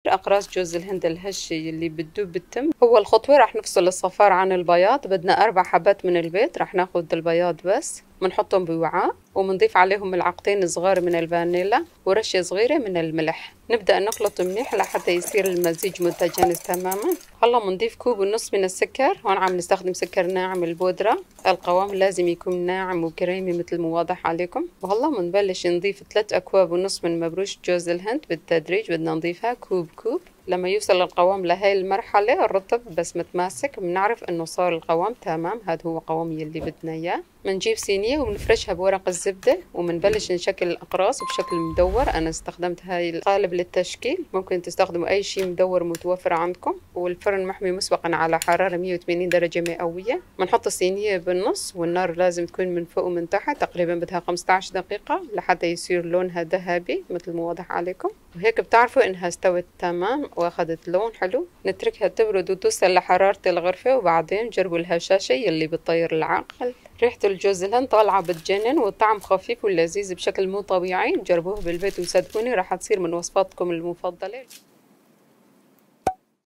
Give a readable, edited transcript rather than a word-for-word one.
أقراص جوز الهند الهشي اللي بتدوب بالتم. أول خطوة راح نفصل الصفار عن البياض. بدنا 4 حبات من البيض، راح ناخد البياض بس بنحطهم بوعاء وبنضيف عليهم ملعقتين صغار من الفانيلا ورشة صغيرة من الملح. نبدأ نخلط منيح لحتى يصير المزيج متجانس تماما. هلا بنضيف كوب ونص من السكر. هون عم نستخدم سكر ناعم البودرة. القوام لازم يكون ناعم وكريمي مثل ما واضح عليكم. وهلا بنبلش نضيف 3 أكواب ونص من مبروش جوز الهند بالتدريج. بدنا نضيفها كوب كوب لما يوصل القوام لهي المرحلة الرطب بس متماسك، بنعرف انه صار القوام تمام. هذا هو قوام يلي بدنا اياه. بنجيب صينية وبنفرشها بورق الزبدة وبنبلش نشكل الأقراص بشكل مدور. أنا استخدمت هاي القالب للتشكيل، ممكن تستخدموا أي شيء مدور متوفر عندكم. والفرن محمي مسبقا على حرارة 180 درجة مئوية. بنحط الصينية بالنص والنار لازم تكون من فوق ومن تحت. تقريبا بدها 15 دقيقة لحتى يصير لونها ذهبي مثل ما واضح عليكم. وهيك بتعرفوا إنها استوت تمام وأخذت لون حلو. نتركها تبرد وتوصل لحرارة الغرفة وبعدين جربوا الهشاشة يلي بتطير العقل. ريحة الجوز الهند طالعة بتجنن والطعم خفيف ولذيذ بشكل مو طبيعي. جربوه بالبيت وصدقوني راح تصير من وصفاتكم المفضلة.